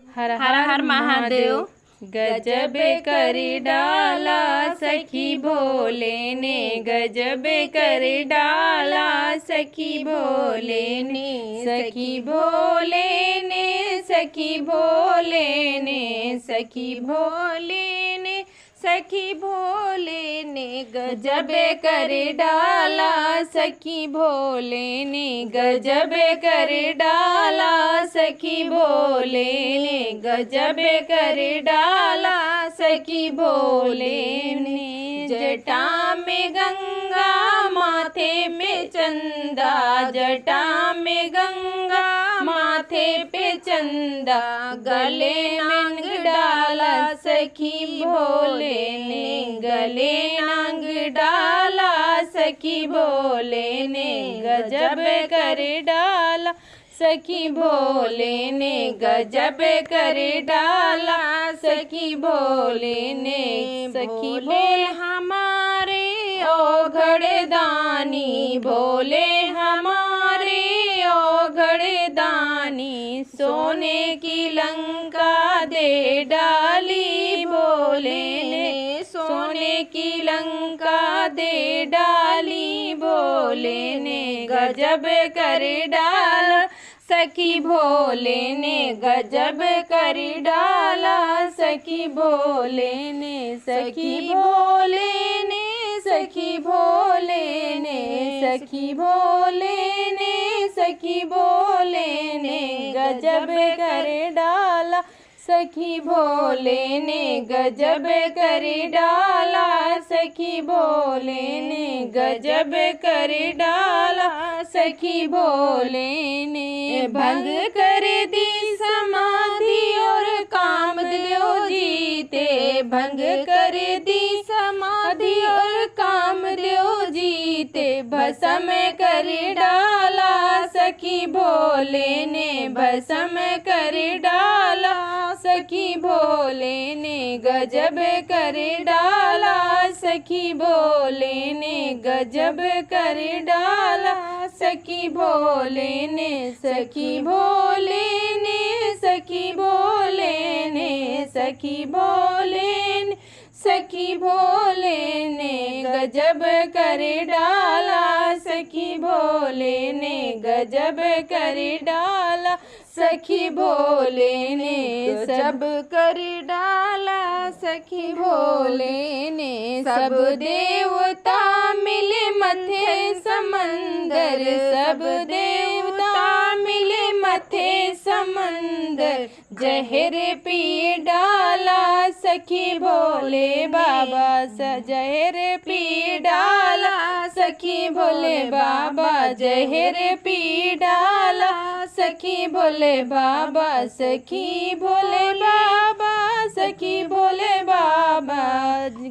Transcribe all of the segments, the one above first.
हर हर महादेव। गजब कर डाला सखी भोले ने, गजब कर डाला सखी भोले ने, सखी भोले ने, सखी भोले ने, सखी भोले ने, सखी भोले ने, गजब कर डाला सखी भोले ने, गजब कर डाला सखी भोले ने, गजब कर डाला सखी भोले ने। जटा में गंगा माथे में चंदा, जटा में गंगा माथे पे चंदा, गले नांग डाला सखी भोले ने, गले नांग डाला सखी भोले ने, गजब कर डाला सखी भोले ने, गजब कर डाला सखी भोले ने। सखी भोले हमारे ओघड़ दानी, भोले हमारे ओघड़ दानी, सोने की लंका दे डाली भोले ने, सोने की लंका दे डाली भोले ने, गजब कर डाला सखी भोले ने, गजब कर डाला सखी भोले ने। सखी भोले ने, सखी भोले ने, सखी भोले ने, सखी भोले ने, गजब कर डाला सखी भोले ने, गजब कर डाला सखी भोले ने, गजब कर डाला सखी भोले ने। भंग कर दी समाधि और कामदेव जीते, भंग कर दी समाधि और कामदेव जीते, भस्म कर डाला सखी भोले ने, भस्म कर डाला सखी भोले ने, गजब कर डाला सखी भोले ने, गजब कर डाला सखी भोले ने। सखी भोले ने, सखी भोले ने, सखी भोले ने, सखी भोले ने, गजब कर डाला सखी भोले ने, गजब कर डाला सखी भोले ने, सब कर डाला सखी भोले ने। सब देवता मिले मथे समंदर, सब देवता मिले मथे समंदर, जहर पी डाला सखी भोले बाबा, जहर पी डाला सखी भोले बाबा, जहर पी डाला सखी भोले बाबा, सखी भोले बाबा, सखी भोले बाबा,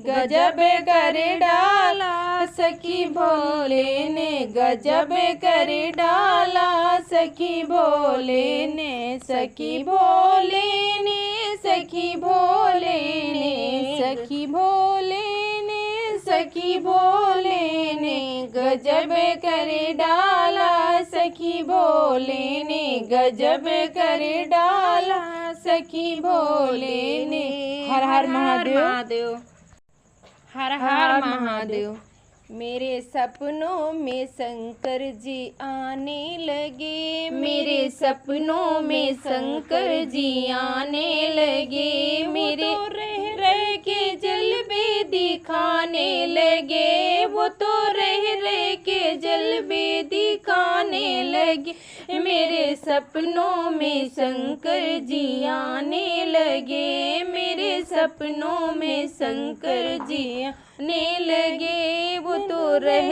गजब कर डाला सखी भोले ने, गजब कर डाला सखी भोले ने। सखी भोले ने, सखी भोले ने, सखी भोले ने, सखी भोले ने, गजब कर डाला सखी भोले ने, गजब कर डाला सखी भोले ने। हर हर महादेव, हर हर महादेव। मेरे सपनों में शंकर जी आने लगे, मेरे सपनों में शंकर जी आने लगे, मेरे तो रह के जलवे दिखाने लगे, वो तो रह के जलवे दिखाने लगे, मेरे सपनों में शंकर जी आने लगे, मेरे सपनों में शंकर जी आने लगे, वो तो रह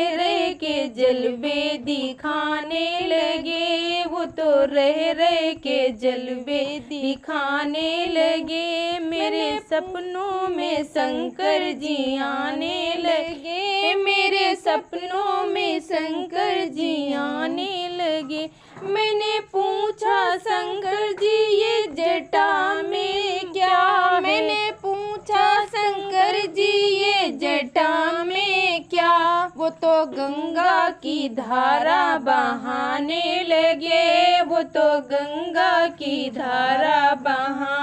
के जलवे दिखाने लगे, वो तो रह के जलवे दिखाने लगे, मेरे सपनों में शंकर जी आने लगे, मेरे सपनों में शंकर जी आने लगे। मैंने पूछा शंकर जी ये जटा में क्या, मैंने पूछा शंकर जी ये जटा में क्या, वो तो गंगा की धारा बहाने लगे, वो तो गंगा की धारा बहाने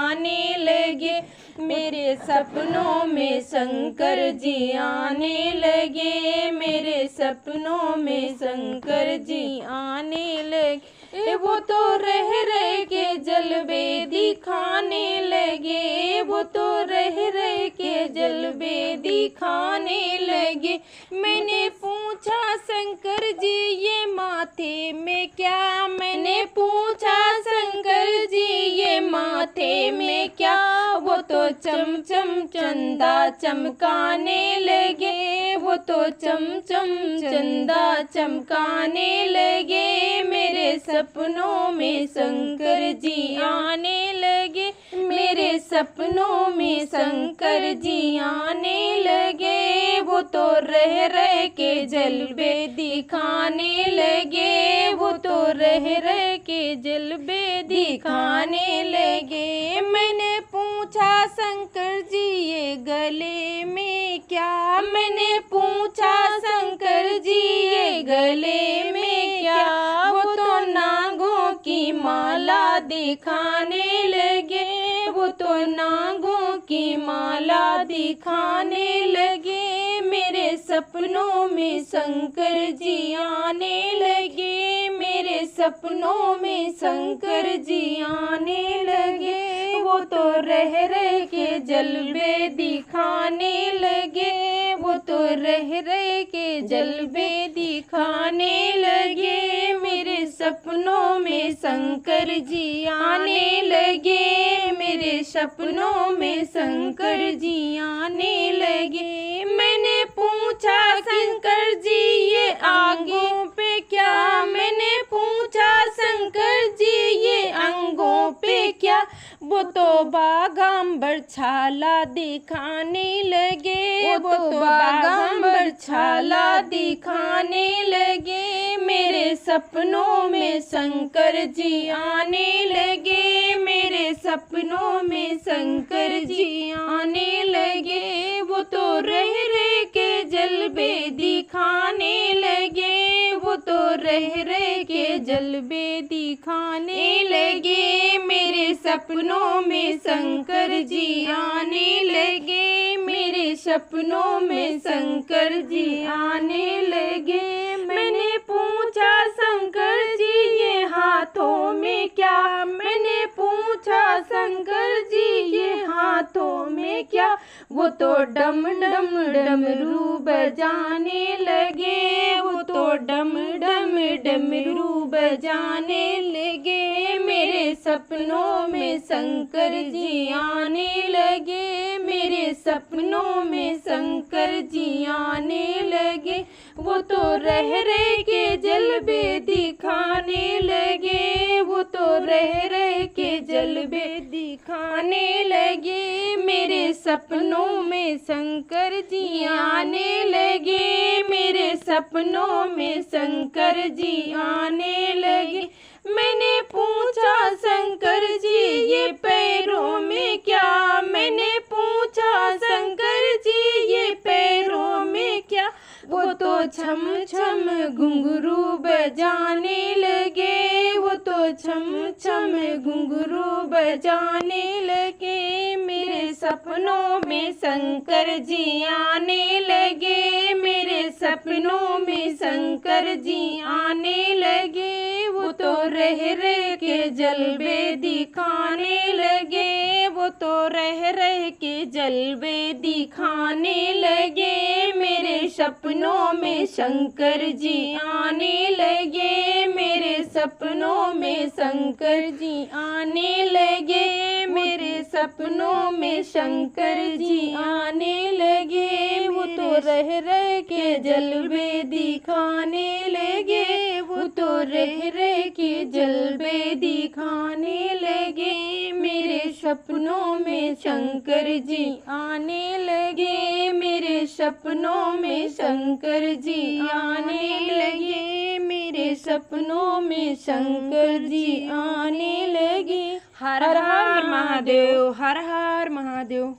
मेरे सपनों में शंकर जी आने लगे, मेरे सपनों में शंकर जी आने लगे। वो तो रह रह के जलवे दिखाने लगे, वो तो रह रह के जलवे दिखाने लगे। मैंने पूछा शंकर जी ये माथे में क्या, मैंने पूछा शंकर जी ये माथे में क्या, वो तो चम चम चंदा चमकाने लगे, वो तो चम चम चंदा चमकाने लगे। मेरे सपनों में शंकर जी आने लगे, मेरे सपनों में शंकर जी आने लगे। वो तो रह रह के जलवे दिखाने लगे, वो तो रह रह के जलवे दिखाने लगे। मैंने पूछा शंकर जी ये गले में क्या, मैंने पूछा शंकर जी ये गले में क्या, वो तो नागों की माला दिखाने लगे, वो तो नागों की माला दिखाने लगे। मेरे सपनों में शंकर जी आने लगे, मेरे सपनों में शंकर जी आने लगे। वो तो रह रह के जलवे दिखाने लगे, वो तो रह रह के जलवे दिखाने लगे। मेरे सपनों में शंकर जी आने लगे, मेरे सपनों में शंकर जी आने लगे। मैंने पूछा शंकर जी ये आंखों पे क्या, मैंने पूछा शंकर जी ये अंगों पे क्या, वो तो बागांबर छाला दिखाने लगे, वो तो बागांबर छाला दिखाने लगे। मेरे सपनों में शंकर जी आने लगे, मेरे सपनों में शंकर जी आने लगे। वो तो रह रह के जलवे दिखाने लगे, वो तो रह रह के जलवे दिखाने लगे। मेरे सपनों में शंकर जी आने लगे, मेरे सपनों में शंकर जी आने लगे। मैंने पूछा शंकर जी ये हाथों में क्या, मैंने पूछा शंकर जी ये हाथों में क्या, वो तो डम डम डमरू बजाने लगे, वो तो डम डम डमरू बजाने लगे। मेरे सपनों में शंकर जी आने लगे, मेरे सपनों में शंकर जी आने लगे। वो तो रह रह के जलवे दिखाने लगे, वो तो रह रह के जलवे दिखाने लगे। मेरे सपनों में शंकर जी आने लगे, मेरे सपनों में शंकर जी आने लगे। मैंने पूछा शंकर जी ये पैरों में क्या, मैंने पूछा शंकर जी ये पैरों में क्या, वो तो छम छम घुंघरू बजाने लगे, वो तो छम छम घुंघरू बजाने लगे। मेरे सपनों में शंकर जी आने लगे, मेरे सपनों में शंकर जी आने लगे। वो तो रह रह के जलवे दिखाने लगे, वो तो रह रह के जलवे दिखाने लगे। मेरे सपनों में शंकर जी आने लगे, मेरे सपनों में शंकर जी आने लगे, मेरे सपनों में शंकर जी आने लगे। वो तो रह रह के जलवे दिखाने लगे, वो तो रह रह के जलवे दिखाने लगे। मेरे सपनों में शंकर जी आने लगे, मेरे सपनों में शंकर जी आने लगे, मेरे सपनों में शंकर जी आने लगे। हर हर महादेव, हर हर महादेव,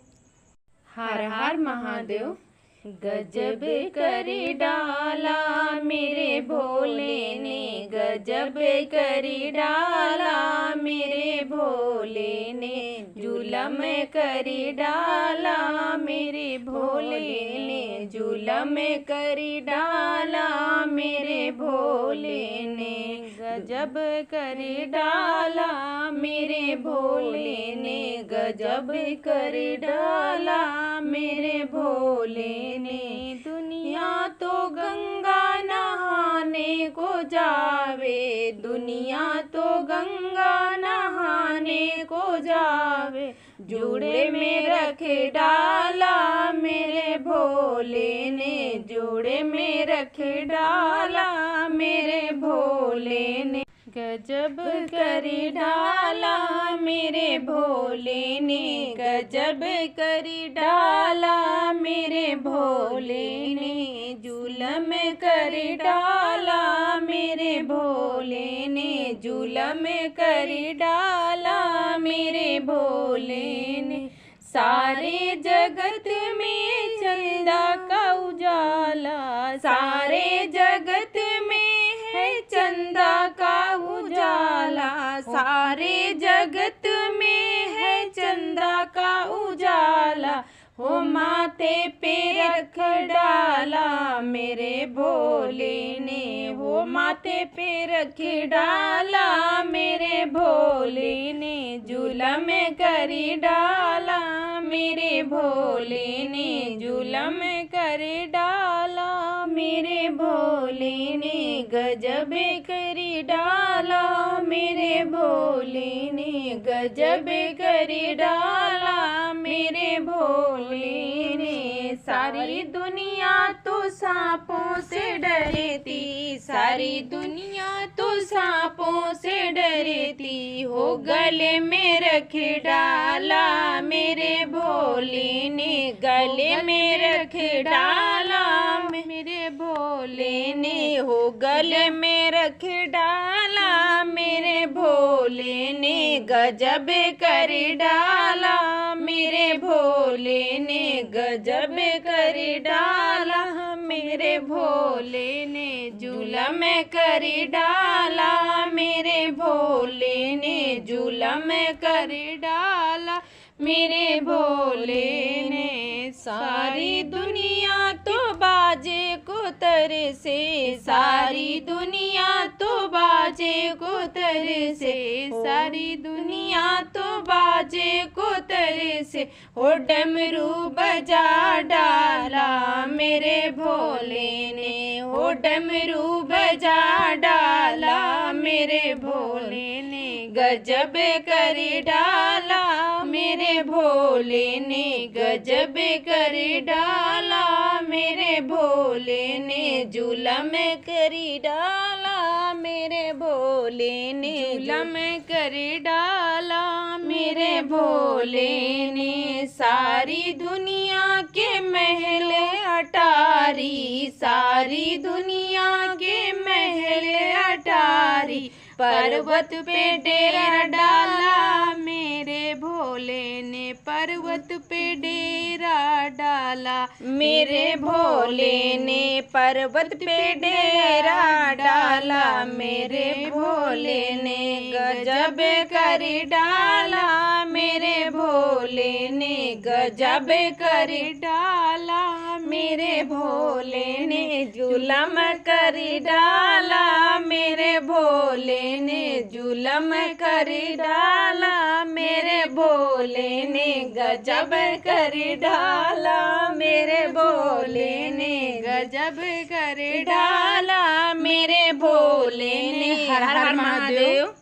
हर हर महादेव। गजब कर डाला मेरे भोले ने, गजब कर डाला मेरे भोले ने, जुलम कर डाला मेरे भोले ने, जुलम कर डाला मेरे भोले ने, गजब कर डाला मेरे भोले ने, गजब कर डाला मेरे भोले ने। दुनिया तो गंगा नहाने को जावे, दुनिया तो गंगा नहाने को जावे, जोड़े में रख डाला मेरे भोले ने, जोड़े में रख डाला मेरे भोले ने, गजब कर डाला मेरे भोले ने, गजब कर डाला मेरे भोले ने, जुलम कर डाला मेरे भोले ने, जुलम कर डाला मेरे भोले ने। सारे जगत में चंदा का उजाला, सारे जगत में है चंदा का उजाला, सारे जगत में है चंदा का उजाला, हो माथे पे रख डाला मेरे भोले ने, हो माथे पे रख डाला मेरे भोले ने, जुलम कर डाला मेरे भोले ने, जुलम कर डाला मेरे भोले ने, गजब कर डाला मेरे भोले ने, गजब कर डाला मेरे भोले ने। सारी दुनिया तो सांपों से डरती, सारी दुनिया तो सांपों से डरती, हो गले में रख डाला मेरे भोले ने, गले में रख डाला मेरे भोले ने, हो गले में रख डाला मेरे भोले ने, गजब कर डाला मेरे भोले ने, गजब कर डाला मेरे भोले ने, जुलम कर डाला मेरे भोले ने, जुलम कर डाला मेरे भोले ने। सारी दुनिया तो बाजे को तरसे, सारी दुनिया तो बाजे को तरसे, सारी दुनिया तो बाजे को तरसे, हो डमरू बजा डाला मेरे भोले ने, हो डमरू बजा डाला मेरे भोले ने, गजब कर डाला मेरे भोले ने, गजब कर डाला मेरे भोले ने, जुलम कर डाला मेरे भोले ने, जुलम कर डाला मेरे भोले ने। सारी दुनिया के महल अटारी, सारी दुनिया के महल अटारी, पर्वत पे डेरा डाला मेरे भोले ने, पर्वत पे डेरा डाला मेरे भोले ने, पर्वत पे डेरा डाला मेरे भोले ने, गजब कर डाला मेरे भोले ने, गजब कर डाला मेरे भोले ने, जुलम कर डाला मेरे भोले ने, जुलम कर डाला मेरे भोले ने, गजब कर डाला मेरे भोले ने, गजब कर डाला मेरे भोले ने। हर हर महादेव।